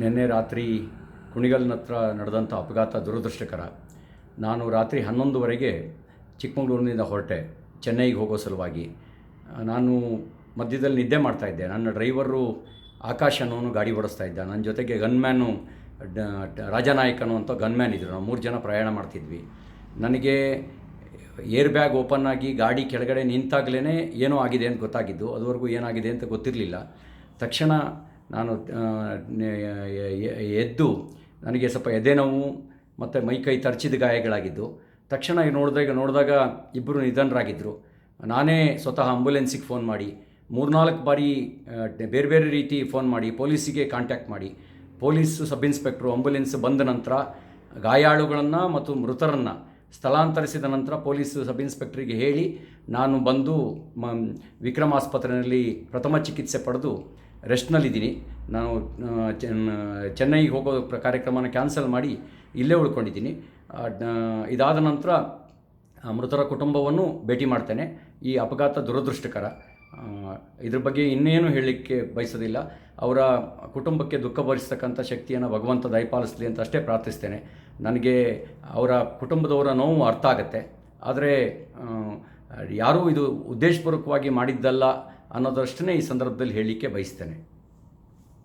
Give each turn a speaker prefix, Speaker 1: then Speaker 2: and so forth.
Speaker 1: ನಿನ್ನೆ ರಾತ್ರಿ ಕುಣಿಗಲ್ನ ಹತ್ರ ನಡೆದಂಥ ಅಪಘಾತ ದುರದೃಷ್ಟಕರ. ನಾನು ರಾತ್ರಿ 11:30ಗೆ ಚಿಕ್ಕಮಗಳೂರಿನಿಂದ ಹೊರಟೆ ಚೆನ್ನೈಗೆ ಹೋಗೋ ಸಲುವಾಗಿ. ನಾನು ಮಧ್ಯದಲ್ಲಿ ನಿದ್ದೆ ಮಾಡ್ತಾಯಿದ್ದೆ. ನನ್ನ ಡ್ರೈವರು ಆಕಾಶ್ ಅನ್ನೋನು ಗಾಡಿ ಓಡಿಸ್ತಾ ಇದ್ದ. ನನ್ನ ಜೊತೆಗೆ ಗನ್ಮ್ಯಾನು ರಾಜನಾಯಕ್ ಅನ್ನುವಂಥ ಗನ್ಮ್ಯಾನ್ ಇದ್ದರು. ನಾವು 3 ಜನ ಪ್ರಯಾಣ ಮಾಡ್ತಿದ್ವಿ. ನನಗೆ ಏರ್ ಬ್ಯಾಗ್ ಓಪನ್ ಆಗಿ ಗಾಡಿ ಕೆಳಗಡೆ ನಿಂತಾಗಲೇ ಏನೋ ಆಗಿದೆ ಅಂತ ಗೊತ್ತಾಗಿದ್ದು. ಅದುವರೆಗೂ ಏನಾಗಿದೆ ಅಂತ ಗೊತ್ತಿರಲಿಲ್ಲ. ತಕ್ಷಣ ನಾನು ಎದ್ದು, ನನಗೆ ಸ್ವಲ್ಪ ಎದೆ ನೋವು ಮತ್ತು ಮೈಕೈ ತರ್ಚಿದ ಗಾಯಗಳಾಗಿದ್ದು. ತಕ್ಷಣ ನೋಡಿದಾಗ ಇಬ್ಬರು ನಿಧನರಾಗಿದ್ದರು. ನಾನೇ ಸ್ವತಃ ಆಂಬುಲೆನ್ಸಿಗೆ ಫೋನ್ ಮಾಡಿ 3-4 ಬಾರಿ ಬೇರೆ ಬೇರೆ ರೀತಿ ಫೋನ್ ಮಾಡಿ ಪೊಲೀಸಿಗೆ ಕಾಂಟ್ಯಾಕ್ಟ್ ಮಾಡಿ, ಪೊಲೀಸು ಸಬ್ ಇನ್ಸ್ಪೆಕ್ಟ್ರು ಆಂಬುಲೆನ್ಸ್ ಬಂದ ನಂತರ ಗಾಯಾಳುಗಳನ್ನು ಮತ್ತು ಮೃತರನ್ನು ಸ್ಥಳಾಂತರಿಸಿದ ನಂತರ ಪೊಲೀಸು ಸಬ್ ಇನ್ಸ್ಪೆಕ್ಟ್ರಿಗೆ ಹೇಳಿ ನಾನು ಬಂದು ವಿಕ್ರಮ್ ಆಸ್ಪತ್ರೆಯಲ್ಲಿ ಪ್ರಥಮ ಚಿಕಿತ್ಸೆ ಪಡೆದು ರೆಸ್ಟ್ನಲ್ಲಿದ್ದೀನಿ. ನಾನು ಚೆನ್ನೈಗೆ ಹೋಗೋ ಕಾರ್ಯಕ್ರಮನ ಕ್ಯಾನ್ಸಲ್ ಮಾಡಿ ಇಲ್ಲೇ ಉಳ್ಕೊಂಡಿದ್ದೀನಿ. ಇದಾದ ನಂತರ ಮೃತರ ಕುಟುಂಬವನ್ನು ಭೇಟಿ ಮಾಡ್ತೇನೆ. ಈ ಅಪಘಾತ ದುರದೃಷ್ಟಕರ. ಇದ್ರ ಬಗ್ಗೆ ಇನ್ನೇನು ಹೇಳಲಿಕ್ಕೆ ಬಯಸೋದಿಲ್ಲ. ಅವರ ಕುಟುಂಬಕ್ಕೆ ದುಃಖ ಭರಿಸ್ತಕ್ಕಂಥ ಶಕ್ತಿಯನ್ನು ಭಗವಂತ ದಯಪಾಲಿಸಲಿ ಅಂತ ಅಷ್ಟೇ ಪ್ರಾರ್ಥಿಸ್ತೇನೆ. ನನಗೆ ಅವರ ಕುಟುಂಬದವರ ನೋವು ಅರ್ಥ ಆಗುತ್ತೆ. ಆದರೆ ಯಾರೂ ಇದು ಉದ್ದೇಶಪೂರ್ವಕವಾಗಿ ಮಾಡಿದ್ದಲ್ಲ ಅನ್ನೋದಷ್ಟನ್ನೇ ಈ ಸಂದರ್ಭದಲ್ಲಿ ಹೇಳಲಿಕ್ಕೆ ಬಯಸ್ತೇನೆ.